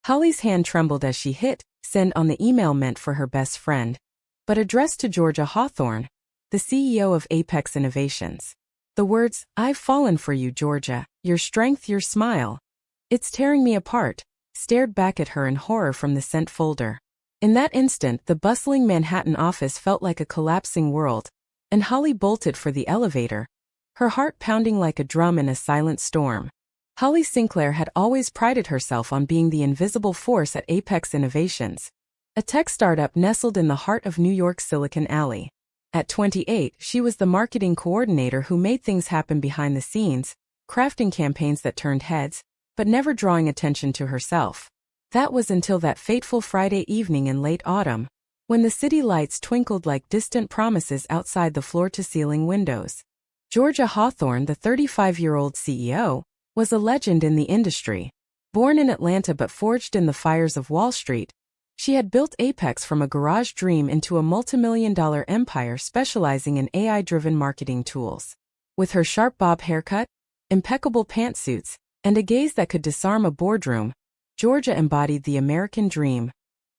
Holly's hand trembled as she hit send on the email meant for her best friend, but addressed to Georgia Hawthorne, the CEO of Apex Innovations. The words, "I've fallen for you, Georgia, your strength, your smile. It's tearing me apart," stared back at her in horror from the sent folder. In that instant, the bustling Manhattan office felt like a collapsing world, and Holly bolted for the elevator, her heart pounding like a drum in a silent storm. Holly Sinclair had always prided herself on being the invisible force at Apex Innovations, a tech startup nestled in the heart of New York's Silicon Alley. At 28, she was the marketing coordinator who made things happen behind the scenes, crafting campaigns that turned heads, but never drawing attention to herself. That was until that fateful Friday evening in late autumn, when the city lights twinkled like distant promises outside the floor-to-ceiling windows. Georgia Hawthorne, the 35-year-old CEO, was a legend in the industry. Born in Atlanta but forged in the fires of Wall Street, she had built Apex from a garage dream into a multimillion-dollar empire specializing in AI-driven marketing tools. With her sharp bob haircut, impeccable pantsuits, and a gaze that could disarm a boardroom, Georgia embodied the American dream,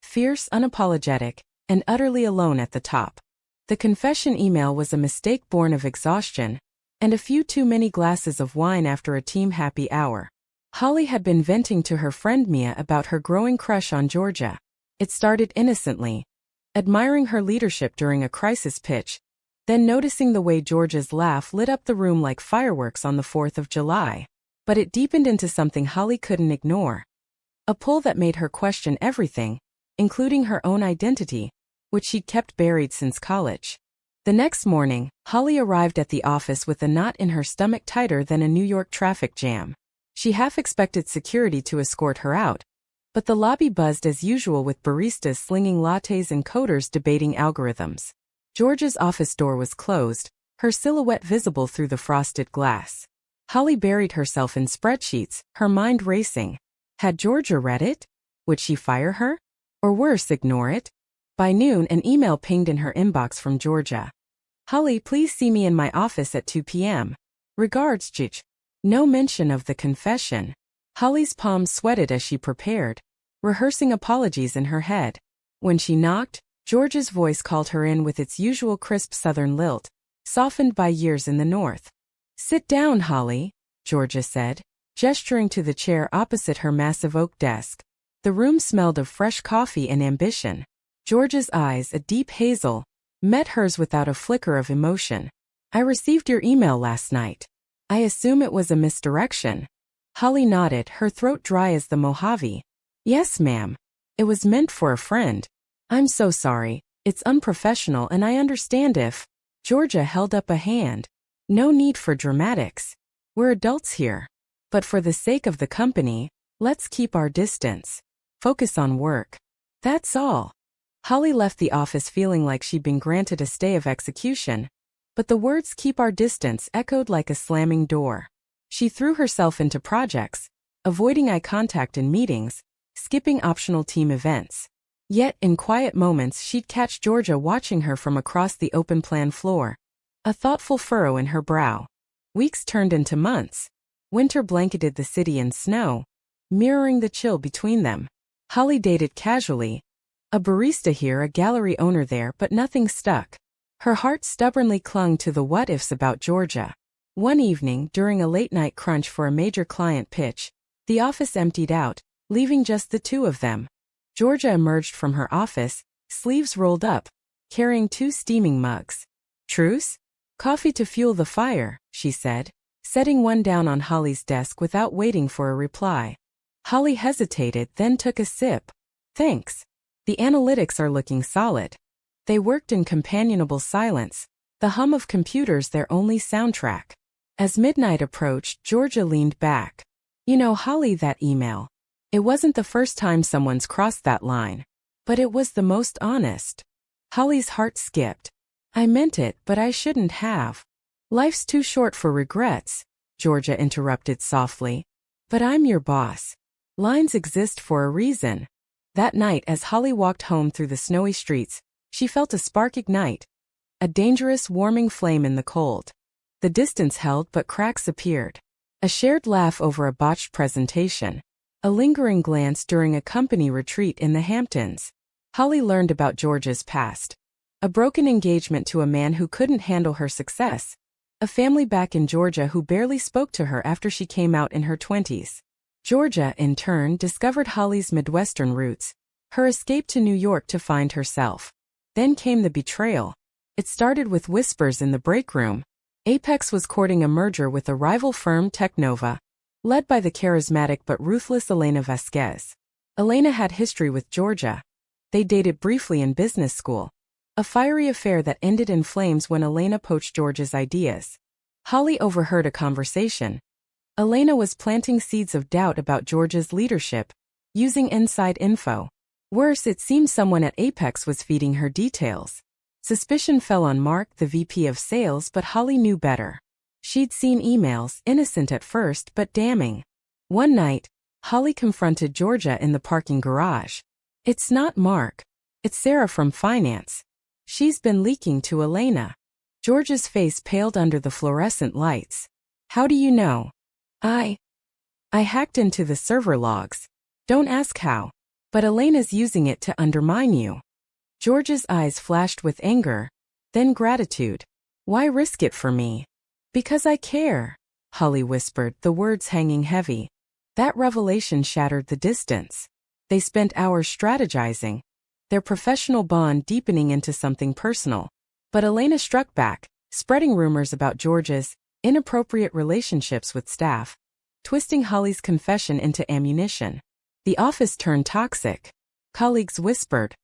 fierce, unapologetic, and utterly alone at the top. The confession email was a mistake born of exhaustion, and a few too many glasses of wine after a team happy hour. Holly had been venting to her friend Mia about her growing crush on Georgia. It started innocently, admiring her leadership during a crisis pitch, then noticing the way Georgia's laugh lit up the room like fireworks on the 4th of July. But it deepened into something Holly couldn't ignore. A pull that made her question everything, including her own identity, which she'd kept buried since college. The next morning, Holly arrived at the office with a knot in her stomach tighter than a New York traffic jam. She half expected security to escort her out, but the lobby buzzed as usual with baristas slinging lattes and coders debating algorithms. Georgia's office door was closed, her silhouette visible through the frosted glass. Holly buried herself in spreadsheets, her mind racing. Had Georgia read it? Would she fire her? Or worse, ignore it? By noon, an email pinged in her inbox from Georgia. "Holly, please see me in my office at 2 p.m. Regards, Chich." No mention of the confession. Holly's palms sweated as she prepared, rehearsing apologies in her head. When she knocked, Georgia's voice called her in with its usual crisp southern lilt, softened by years in the north. "Sit down, Holly," Georgia said, gesturing to the chair opposite her massive oak desk. The room smelled of fresh coffee and ambition. Georgia's eyes, a deep hazel, met hers without a flicker of emotion. "I received your email last night. I assume it was a misdirection." Holly nodded, her throat dry as the Mojave. "Yes, ma'am. It was meant for a friend. I'm so sorry. It's unprofessional and I understand if..." Georgia held up a hand. "No need for dramatics. We're adults here. But for the sake of the company, let's keep our distance. Focus on work. That's all." Holly left the office feeling like she'd been granted a stay of execution, but the words "keep our distance" echoed like a slamming door. She threw herself into projects, avoiding eye contact in meetings, skipping optional team events. Yet, in quiet moments, she'd catch Georgia watching her from across the open plan floor, a thoughtful furrow in her brow. Weeks turned into months. Winter blanketed the city in snow, mirroring the chill between them. Holly dated casually, a barista here, a gallery owner there, but nothing stuck. Her heart stubbornly clung to the what-ifs about Georgia. One evening, during a late-night crunch for a major client pitch, the office emptied out, leaving just the two of them. Georgia emerged from her office, sleeves rolled up, carrying 2 steaming mugs. "Truce? Coffee to fuel the fire," she said, setting one down on Holly's desk without waiting for a reply. Holly hesitated, then took a sip. "Thanks. The analytics are looking solid." They worked in companionable silence, the hum of computers their only soundtrack. As midnight approached, Georgia leaned back. "You know, Holly, that email. It wasn't the first time someone's crossed that line. But it was the most honest." Holly's heart skipped. "I meant it, but I shouldn't have." "Life's too short for regrets," Georgia interrupted softly. "But I'm your boss. Lines exist for a reason." That night, as Holly walked home through the snowy streets, she felt a spark ignite, a dangerous, warming flame in the cold. The distance held, but cracks appeared. A shared laugh over a botched presentation. A lingering glance during a company retreat in the Hamptons. Holly learned about Georgia's past. A broken engagement to a man who couldn't handle her success. A family back in Georgia who barely spoke to her after she came out in her 20s. Georgia, in turn, discovered Holly's Midwestern roots, her escape to New York to find herself. Then came the betrayal. It started with whispers in the break room. Apex was courting a merger with a rival firm, Technova, led by the charismatic but ruthless Elena Vasquez. Elena had history with Georgia. They dated briefly in business school. A fiery affair that ended in flames when Elena poached Georgia's ideas. Holly overheard a conversation. Elena was planting seeds of doubt about Georgia's leadership, using inside info. Worse, it seemed someone at Apex was feeding her details. Suspicion fell on Mark, the VP of sales, but Holly knew better. She'd seen emails, innocent at first but damning. One night, Holly confronted Georgia in the parking garage. "It's not Mark. It's Sarah from finance. She's been leaking to Elena." Georgia's face paled under the fluorescent lights. "How do you know?" I hacked into the server logs. Don't ask how. But Elena's using it to undermine you." Georgia's eyes flashed with anger, then gratitude. "Why risk it for me?" "Because I care," Holly whispered, the words hanging heavy. That revelation shattered the distance. They spent hours strategizing, their professional bond deepening into something personal. But Elena struck back, spreading rumors about Georgia's inappropriate relationships with staff, twisting Holly's confession into ammunition. The office turned toxic. Colleagues whispered.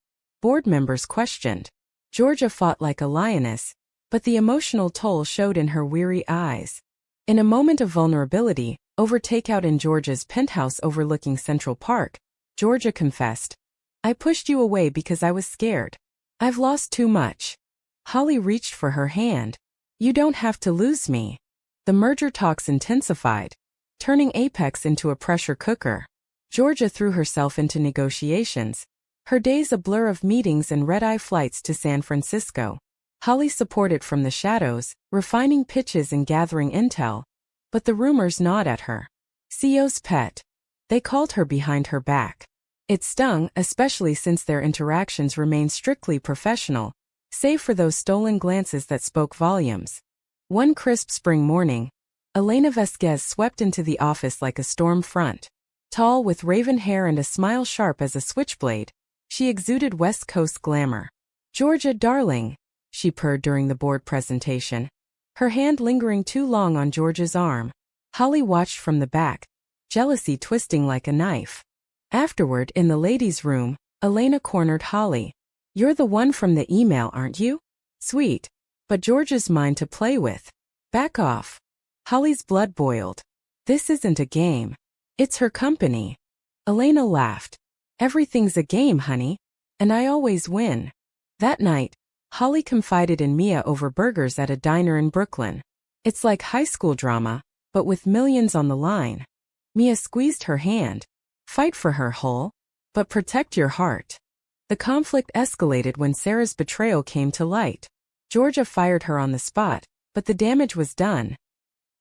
Board members questioned. Georgia fought like a lioness, but the emotional toll showed in her weary eyes. In a moment of vulnerability, over takeout in Georgia's penthouse overlooking Central Park, Georgia confessed, "I pushed you away because I was scared. I've lost too much." Holly reached for her hand. "You don't have to lose me." The merger talks intensified, turning Apex into a pressure cooker. Georgia threw herself into negotiations, her days a blur of meetings and red-eye flights to San Francisco. Holly supported from the shadows, refining pitches and gathering intel, but the rumors gnawed at her. CEO's pet. They called her behind her back. It stung, especially since their interactions remained strictly professional, save for those stolen glances that spoke volumes. One crisp spring morning, Elena Vasquez swept into the office like a storm front. Tall, with raven hair and a smile sharp as a switchblade, she exuded West Coast glamour. "Georgia, darling," she purred during the board presentation, her hand lingering too long on Georgia's arm. Holly watched from the back, jealousy twisting like a knife. Afterward, in the ladies' room, Elena cornered Holly. "You're the one from the email, aren't you? Sweet. But Georgia's mine to play with. Back off." Holly's blood boiled. "This isn't a game. It's her company." Elena laughed. "Everything's a game, honey. And I always win." That night, Holly confided in Mia over burgers at a diner in Brooklyn. "It's like high school drama, but with millions on the line." Mia squeezed her hand. "Fight for her, Hull, but protect your heart." The conflict escalated when Sarah's betrayal came to light. Georgia fired her on the spot, but the damage was done.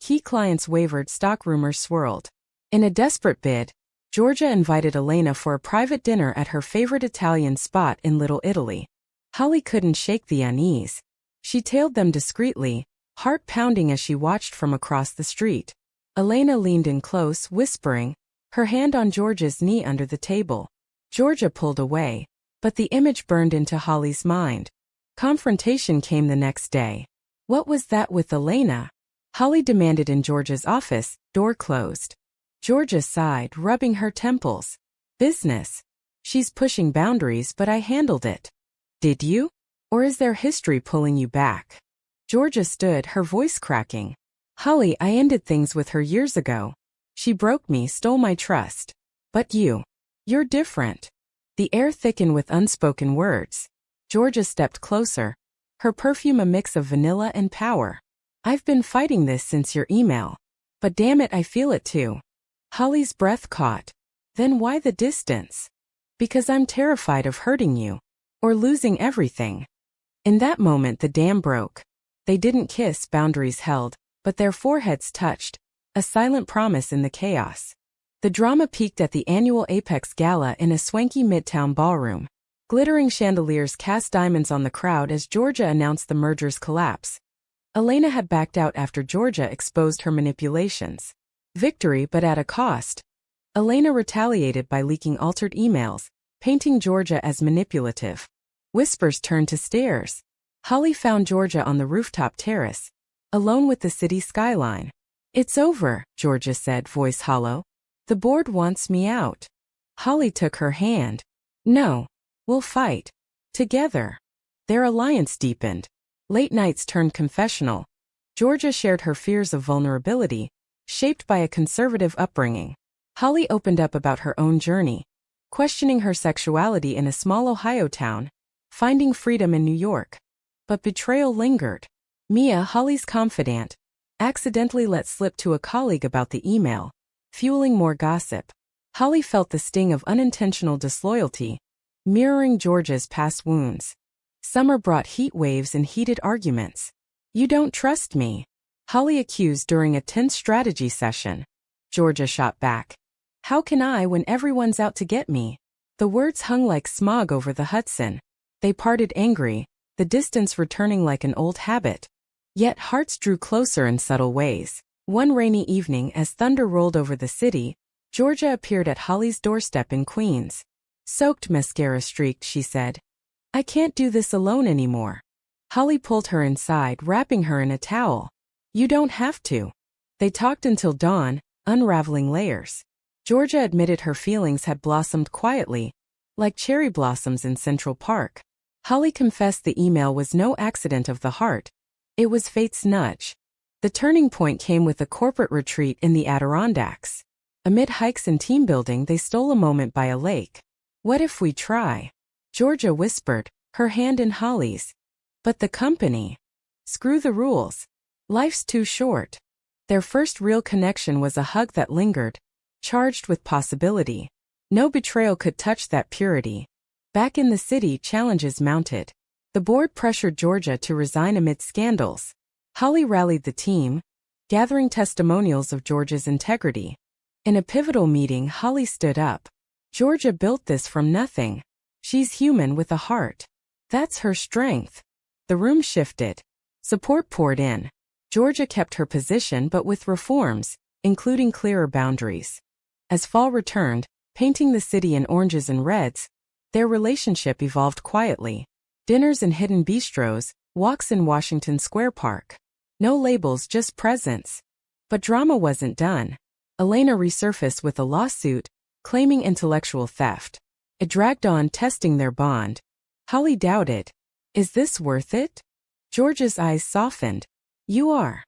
Key clients wavered, stock rumors swirled. In a desperate bid, Georgia invited Elena for a private dinner at her favorite Italian spot in Little Italy. Holly couldn't shake the unease. She tailed them discreetly, heart pounding as she watched from across the street. Elena leaned in close, whispering, her hand on Georgia's knee under the table. Georgia pulled away, but the image burned into Holly's mind. Confrontation came the next day. "What was that with Elena?" Holly demanded in Georgia's office, door closed. Georgia sighed, rubbing her temples. "Business. She's pushing boundaries, but I handled it." "Did you? Or is there history pulling you back?" Georgia stood, her voice cracking. "Holly, I ended things with her years ago. She broke me, stole my trust. But you're different." The air thickened with unspoken words. Georgia stepped closer, her perfume a mix of vanilla and power. "I've been fighting this since your email. But damn it, I feel it too." Holly's breath caught. "Then why the distance?" "Because I'm terrified of hurting you. Or losing everything." In that moment the dam broke. They didn't kiss, boundaries held, but their foreheads touched, a silent promise in the chaos. The drama peaked at the annual Apex Gala in a swanky midtown ballroom. Glittering chandeliers cast diamonds on the crowd as Georgia announced the merger's collapse. Elena had backed out after Georgia exposed her manipulations. Victory, but at a cost. Elena retaliated by leaking altered emails, painting Georgia as manipulative. Whispers turned to stares. Holly found Georgia on the rooftop terrace, alone with the city skyline. "It's over," Georgia said, voice hollow. "The board wants me out." Holly took her hand. "No. We'll fight. Together." Their alliance deepened. Late nights turned confessional. Georgia shared her fears of vulnerability, shaped by a conservative upbringing. Holly opened up about her own journey, questioning her sexuality in a small Ohio town, finding freedom in New York. But betrayal lingered. Mia, Holly's confidant, accidentally let slip to a colleague about the email, fueling more gossip. Holly felt the sting of unintentional disloyalty, mirroring Georgia's past wounds. Summer brought heat waves and heated arguments. "You don't trust me," Holly accused during a tense strategy session. Georgia shot back. "How can I when everyone's out to get me?" The words hung like smog over the Hudson. They parted angry, the distance returning like an old habit. Yet hearts drew closer in subtle ways. One rainy evening, as thunder rolled over the city, Georgia appeared at Holly's doorstep in Queens. "Soaked mascara streaked," she said. "I can't do this alone anymore." Holly pulled her inside, wrapping her in a towel. "You don't have to." They talked until dawn, unraveling layers. Georgia admitted her feelings had blossomed quietly, like cherry blossoms in Central Park. Holly confessed the email was no accident of the heart. It was fate's nudge. The turning point came with a corporate retreat in the Adirondacks. Amid hikes and team building, they stole a moment by a lake. "What if we try?" Georgia whispered, her hand in Holly's. "But the company." "Screw the rules. Life's too short." Their first real connection was a hug that lingered, charged with possibility. No betrayal could touch that purity. Back in the city, challenges mounted. The board pressured Georgia to resign amid scandals. Holly rallied the team, gathering testimonials of Georgia's integrity. In a pivotal meeting, Holly stood up. "Georgia built this from nothing. She's human with a heart. That's her strength." The room shifted. Support poured in. Georgia kept her position but with reforms, including clearer boundaries. As fall returned, painting the city in oranges and reds, their relationship evolved quietly. Dinners in hidden bistros, walks in Washington Square Park. No labels, just presence. But drama wasn't done. Elena resurfaced with a lawsuit, claiming intellectual theft. It dragged on, testing their bond. Holly doubted. "Is this worth it?" Georgia's eyes softened. "You are."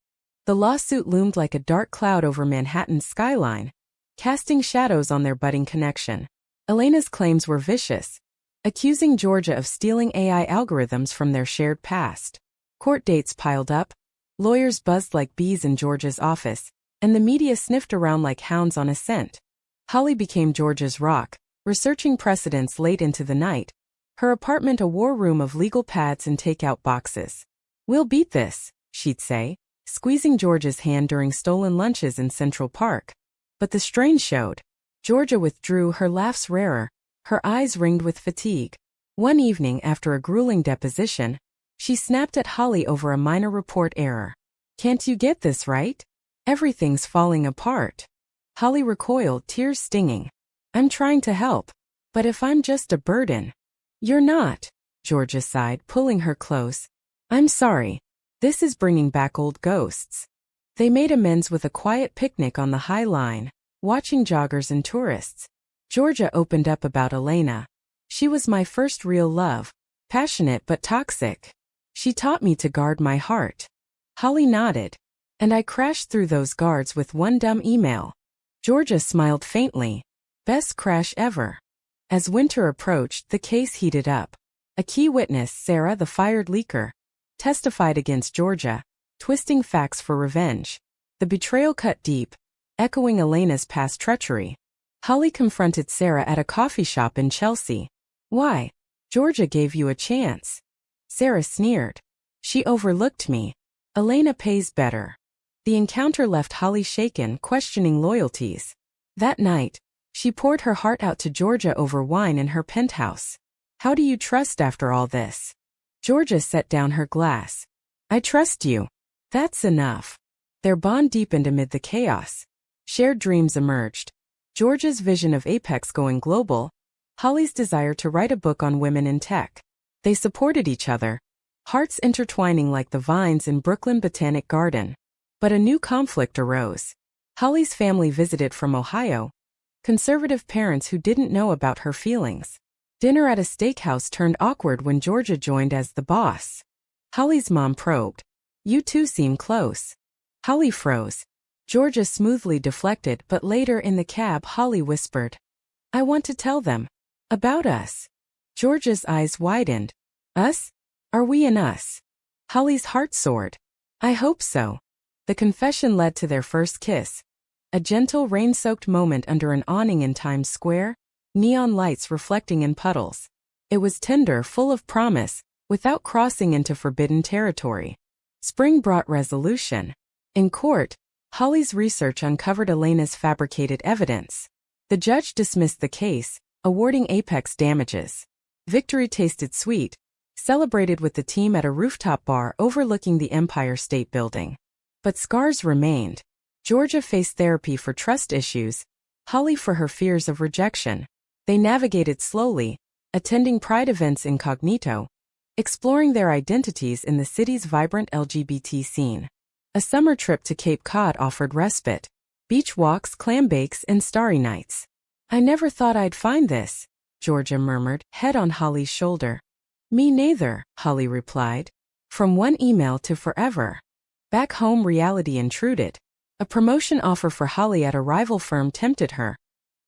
The lawsuit loomed like a dark cloud over Manhattan's skyline, casting shadows on their budding connection. Elena's claims were vicious, accusing Georgia of stealing AI algorithms from their shared past. Court dates piled up, lawyers buzzed like bees in Georgia's office, and the media sniffed around like hounds on a scent. Holly became Georgia's rock, researching precedents late into the night, her apartment a war room of legal pads and takeout boxes. "We'll beat this," she'd say, squeezing Georgia's hand during stolen lunches in Central Park. But the strain showed. Georgia withdrew, her laughs rarer, her eyes ringed with fatigue. One evening, after a grueling deposition, she snapped at Holly over a minor report error. "Can't you get this right? Everything's falling apart." Holly recoiled, tears stinging. "I'm trying to help. But if I'm just a burden." "You're not," Georgia sighed, pulling her close. "I'm sorry. This is bringing back old ghosts." They made amends with a quiet picnic on the High Line, watching joggers and tourists. Georgia opened up about Elena. "She was my first real love, passionate but toxic. She taught me to guard my heart." Holly nodded. "And I crashed through those guards with one dumb email." Georgia smiled faintly. "Best crash ever." As winter approached, the case heated up. A key witness, Sarah, the fired leaker, testified against Georgia, twisting facts for revenge. The betrayal cut deep, echoing Elena's past treachery. Holly confronted Sarah at a coffee shop in Chelsea. "Why? Georgia gave you a chance." Sarah sneered. "She overlooked me. Elena pays better." The encounter left Holly shaken, questioning loyalties. That night, she poured her heart out to Georgia over wine in her penthouse. How do you trust after all this? Georgia set down her glass. I trust you. That's enough. Their bond deepened amid the chaos. Shared dreams emerged. Georgia's vision of Apex going global, Holly's desire to write a book on women in tech. They supported each other, hearts intertwining like the vines in Brooklyn Botanic Garden. But a new conflict arose. Holly's family visited from Ohio, conservative parents who didn't know about her feelings. Dinner at a steakhouse turned awkward when Georgia joined as the boss. Holly's mom probed. You two seem close. Holly froze. Georgia smoothly deflected, but later in the cab Holly whispered, I want to tell them. About us. Georgia's eyes widened. Us? Are we in us? Holly's heart soared. I hope so. The confession led to their first kiss. A gentle rain-soaked moment under an awning in Times Square, neon lights reflecting in puddles. It was tender, full of promise, without crossing into forbidden territory. Spring brought resolution. In court, Holly's research uncovered Elena's fabricated evidence. The judge dismissed the case, awarding Apex damages. Victory tasted sweet, celebrated with the team at a rooftop bar overlooking the Empire State Building. But scars remained. Georgia faced therapy for trust issues, Holly for her fears of rejection. They navigated slowly, attending pride events incognito, exploring their identities in the city's vibrant LGBT scene. A summer trip to Cape Cod offered respite, beach walks, clam bakes, and starry nights. I never thought I'd find this, Georgia murmured, head on Holly's shoulder. Me neither, Holly replied. From one email to forever. Back home, reality intruded. A promotion offer for Holly at a rival firm tempted her.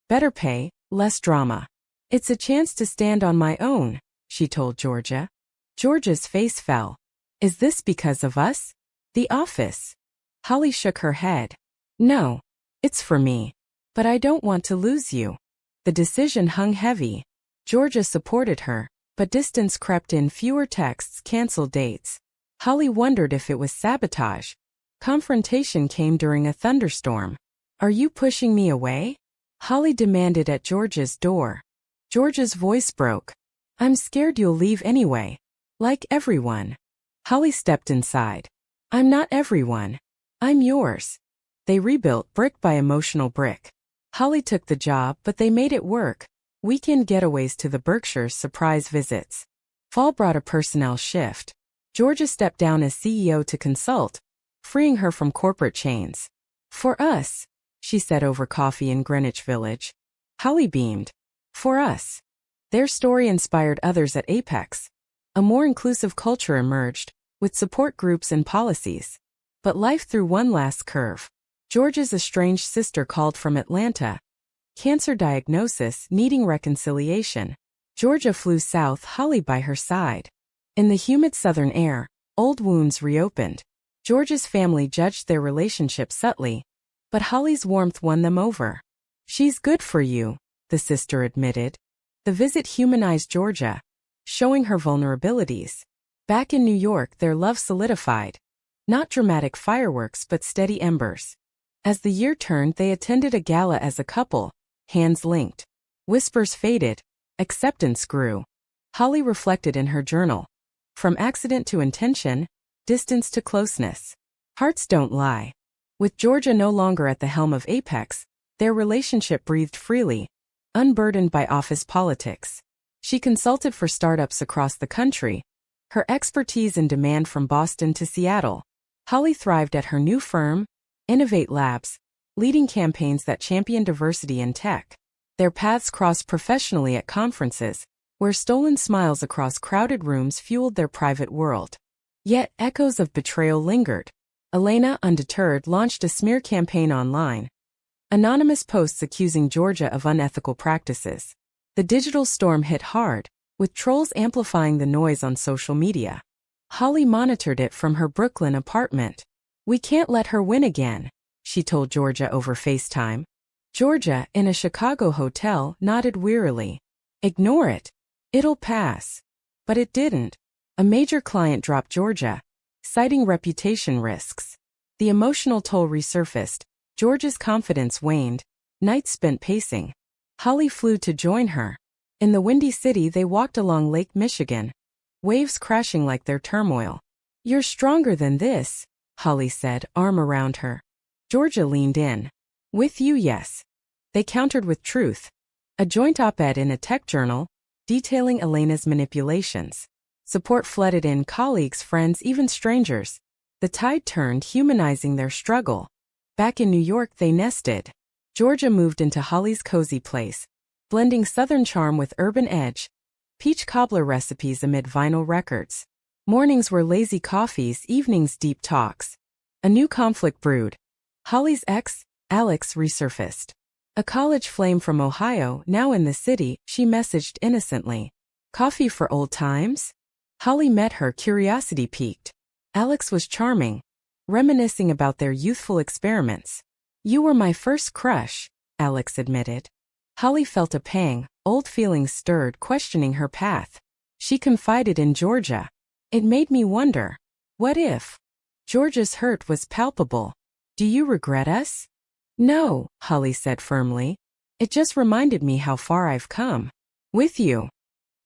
Better pay, less drama. It's a chance to stand on my own, she told Georgia. Georgia's face fell. Is this because of us? The office. Holly shook her head. No. It's for me. But I don't want to lose you. The decision hung heavy. Georgia supported her, but distance crept in, fewer texts, canceled dates. Holly wondered if it was sabotage. Confrontation came during a thunderstorm. Are you pushing me away? Holly demanded at Georgia's door. Georgia's voice broke. I'm scared you'll leave anyway. Like everyone. Holly stepped inside. I'm not everyone. I'm yours. They rebuilt brick by emotional brick. Holly took the job, but they made it work. Weekend getaways to the Berkshires, surprise visits. Fall brought a personnel shift. Georgia stepped down as CEO to consult, freeing her from corporate chains. For us, she said over coffee in Greenwich Village. Holly beamed. For us. Their story inspired others at Apex. A more inclusive culture emerged, with support groups and policies. But life threw one last curve. Georgia's estranged sister called from Atlanta. Cancer diagnosis, needing reconciliation. Georgia flew south, Holly by her side. In the humid southern air, old wounds reopened. Georgia's family judged their relationship subtly, but Holly's warmth won them over. She's good for you, the sister admitted. The visit humanized Georgia, showing her vulnerabilities. Back in New York, their love solidified. Not dramatic fireworks, but steady embers. As the year turned, they attended a gala as a couple, hands linked. Whispers faded. Acceptance grew. Holly reflected in her journal. From accident to intention, distance to closeness. Hearts don't lie. With Georgia no longer at the helm of Apex, their relationship breathed freely, unburdened by office politics. She consulted for startups across the country, her expertise in demand from Boston to Seattle. Holly thrived at her new firm, Innovate Labs, leading campaigns that champion diversity in tech. Their paths crossed professionally at conferences, where stolen smiles across crowded rooms fueled their private world. Yet echoes of betrayal lingered. Elena, undeterred, launched a smear campaign online. Anonymous posts accusing Georgia of unethical practices. The digital storm hit hard, with trolls amplifying the noise on social media. Holly monitored it from her Brooklyn apartment. We can't let her win again, she told Georgia over FaceTime. Georgia, in a Chicago hotel, nodded wearily. Ignore it. It'll pass. But it didn't. A major client dropped Georgia, citing reputation risks. The emotional toll resurfaced. Georgia's confidence waned. nights spent pacing. Holly flew to join her. In the Windy City they walked along Lake Michigan, waves crashing like their turmoil. "You're stronger than this," Holly said, arm around her. Georgia leaned in. "With you, yes." They countered with truth. A joint op-ed in a tech journal, detailing Elena's manipulations. Support flooded in, colleagues, friends, even strangers. The tide turned, humanizing their struggle. Back in New York they nested. Georgia moved into Holly's cozy place, blending Southern charm with urban edge. Peach cobbler recipes amid vinyl records. Mornings were lazy coffees, evenings deep talks. A new conflict brewed. Holly's ex, Alex, resurfaced. A college flame from Ohio, now in the city, she messaged innocently. "Coffee for old times?" Holly met her, curiosity piqued. Alex was charming, reminiscing about their youthful experiments. "You were my first crush," Alex admitted. Holly felt a pang, old feelings stirred, questioning her path. She confided in Georgia. "It made me wonder. What if?" Georgia's hurt was palpable. "Do you regret us?" "No," Holly said firmly. "It just reminded me how far I've come. With you."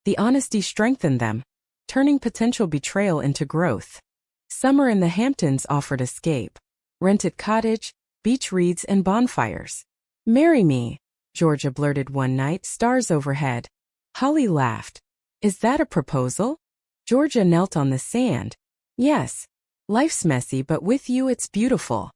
The honesty strengthened them, turning potential betrayal into growth. Summer in the Hamptons offered escape. Rented cottage, beach reads, and bonfires. "Marry me," Georgia blurted one night, stars overhead. Holly laughed. "Is that a proposal?" Georgia knelt on the sand. "Yes. Life's messy, but with you it's beautiful."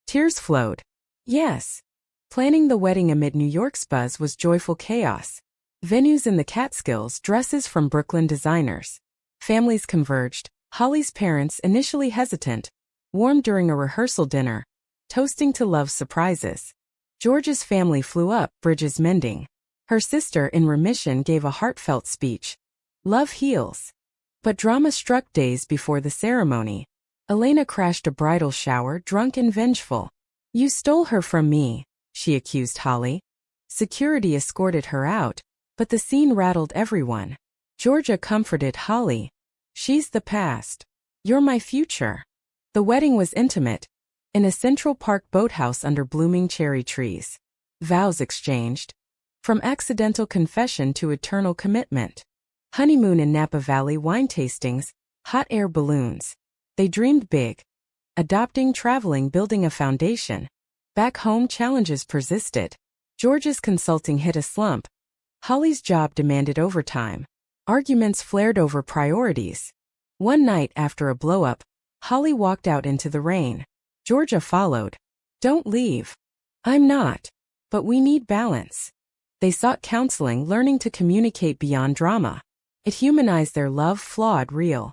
Tears flowed. "Yes." Planning the wedding amid New York's buzz was joyful chaos. Venues in the Catskills, dresses from Brooklyn designers. Families converged. Holly's parents, initially hesitant, warmed during a rehearsal dinner, toasting to love's surprises. Georgia's family flew up, bridges mending. Her sister, in remission, gave a heartfelt speech. Love heals. But drama struck days before the ceremony. Elena crashed a bridal shower, drunk and vengeful. "You stole her from me," she accused Holly. Security escorted her out, but the scene rattled everyone. Georgia comforted Holly. "She's the past. You're my future." The wedding was intimate, in a Central Park boathouse under blooming cherry trees. Vows exchanged. From accidental confession to eternal commitment. Honeymoon in Napa Valley, wine tastings, hot air balloons. They dreamed big. Adopting, traveling, building a foundation. Back home, challenges persisted. Georgia's consulting hit a slump. Holly's job demanded overtime. Arguments flared over priorities. One night after a blow-up, Holly walked out into the rain. Georgia followed. "Don't leave." "I'm not. But we need balance." They sought counseling, learning to communicate beyond drama. It humanized their love, flawed, real.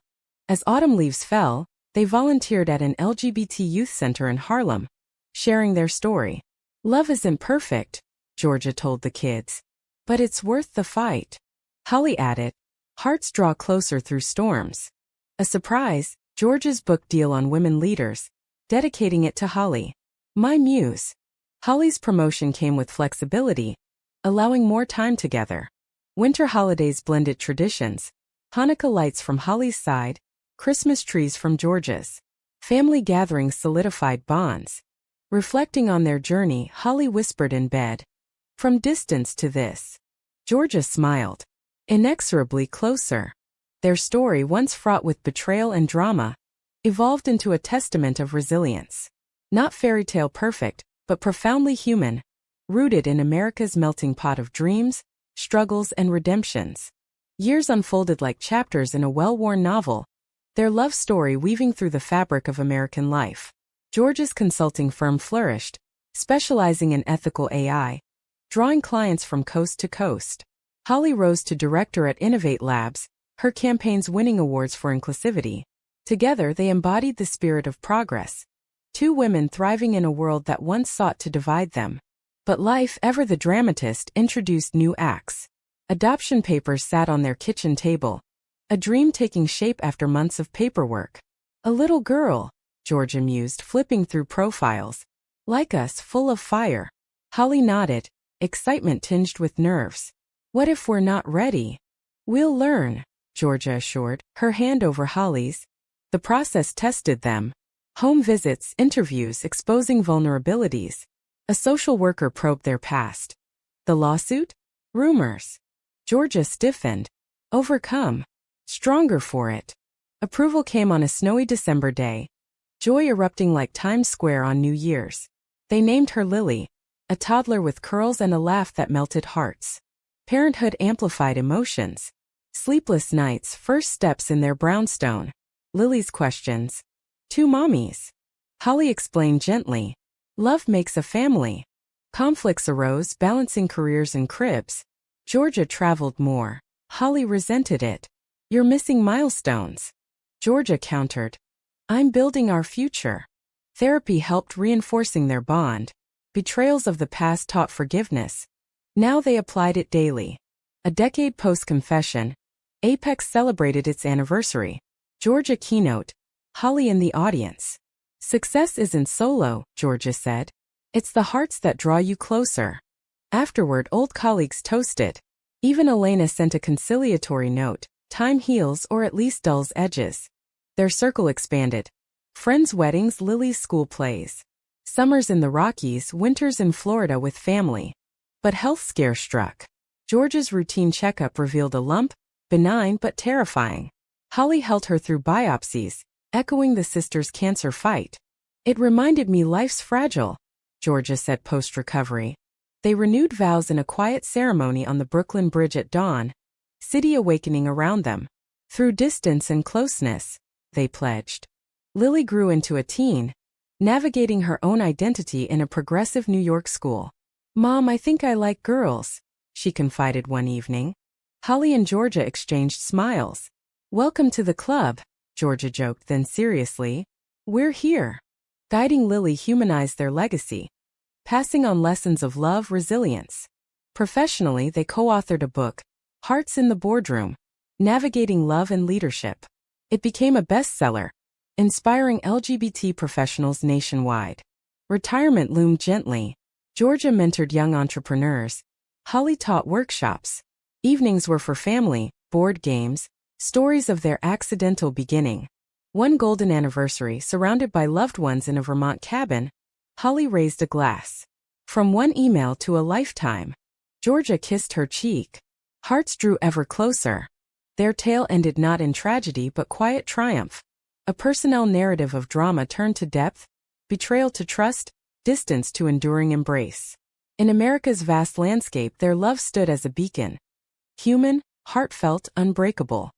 As autumn leaves fell, they volunteered at an LGBT youth center in Harlem, sharing their story. "Love isn't perfect," Georgia told the kids. "But it's worth the fight." Holly added, "Hearts draw closer through storms." A surprise, Georgia's book deal on women leaders, dedicating it to Holly. "My muse." Holly's promotion came with flexibility, allowing more time together. Winter holidays blended traditions. Hanukkah lights from Holly's side, Christmas trees from Georgia's. Family gatherings solidified bonds. Reflecting on their journey, Holly whispered in bed, "From distance to this." Georgia smiled. Inexorably closer. Their story, once fraught with betrayal and drama, evolved into a testament of resilience. Not fairy tale perfect, but profoundly human, rooted in America's melting pot of dreams, struggles, and redemptions. Years unfolded like chapters in a well-worn novel, their love story weaving through the fabric of American life. Georgia's consulting firm flourished, specializing in ethical AI, drawing clients from coast to coast. Holly rose to director at Innovate Labs, her campaigns winning awards for inclusivity. Together they embodied the spirit of progress. Two women thriving in a world that once sought to divide them. But life, ever the dramatist, introduced new acts. Adoption papers sat on their kitchen table. A dream taking shape after months of paperwork. "A little girl," Georgia mused, flipping through profiles. "Like us, full of fire." Holly nodded, excitement tinged with nerves. "What if we're not ready?" "We'll learn," Georgia assured, her hand over Holly's. The process tested them. Home visits, interviews, exposing vulnerabilities. A social worker probed their past. The lawsuit? Rumors. Georgia stiffened. Overcome. Stronger for it. Approval came on a snowy December day. Joy erupting like Times Square on New Year's. They named her Lily, a toddler with curls and a laugh that melted hearts. Parenthood amplified emotions. Sleepless nights, first steps in their brownstone. Lily's questions. Two mommies. Holly explained gently. Love makes a family. Conflicts arose, balancing careers and cribs. Georgia traveled more. Holly resented it. You're missing milestones. Georgia countered. I'm building our future. Therapy helped reinforcing their bond. Betrayals of the past taught forgiveness. Now they applied it daily. A decade post-confession, Apex celebrated its anniversary. Georgia keynote, Holly in the audience. Success isn't solo, Georgia said. It's the hearts that draw you closer. Afterward, old colleagues toasted. Even Elena sent a conciliatory note. Time heals or at least dulls edges. Their circle expanded. Friends' weddings, Lily's school plays. Summers in the Rockies, winters in Florida with family. But health scare struck. Georgia's routine checkup revealed a lump, benign but terrifying. Holly held her through biopsies, echoing the sisters' cancer fight. It reminded me life's fragile, Georgia said post-recovery. They renewed vows in a quiet ceremony on the Brooklyn Bridge at dawn, city awakening around them. Through distance and closeness, they pledged. Lily grew into a teen, navigating her own identity in a progressive New York school. Mom, I think I like girls, she confided one evening. Holly and Georgia exchanged smiles. Welcome to the club, Georgia joked, then seriously. We're here. Guiding Lily humanized their legacy, passing on lessons of love, resilience. Professionally, they co-authored a book, Hearts in the Boardroom, Navigating Love and Leadership. It became a bestseller, inspiring LGBT professionals nationwide. Retirement loomed gently. Georgia mentored young entrepreneurs. Holly taught workshops. Evenings were for family, board games, stories of their accidental beginning. One golden anniversary, surrounded by loved ones in a Vermont cabin, Holly raised a glass. From one email to a lifetime. Georgia kissed her cheek. Hearts drew ever closer. Their tale ended not in tragedy but quiet triumph. A personnel narrative of drama turned to depth, betrayal to trust, distance to enduring embrace. In America's vast landscape, their love stood as a beacon. Human, heartfelt, unbreakable.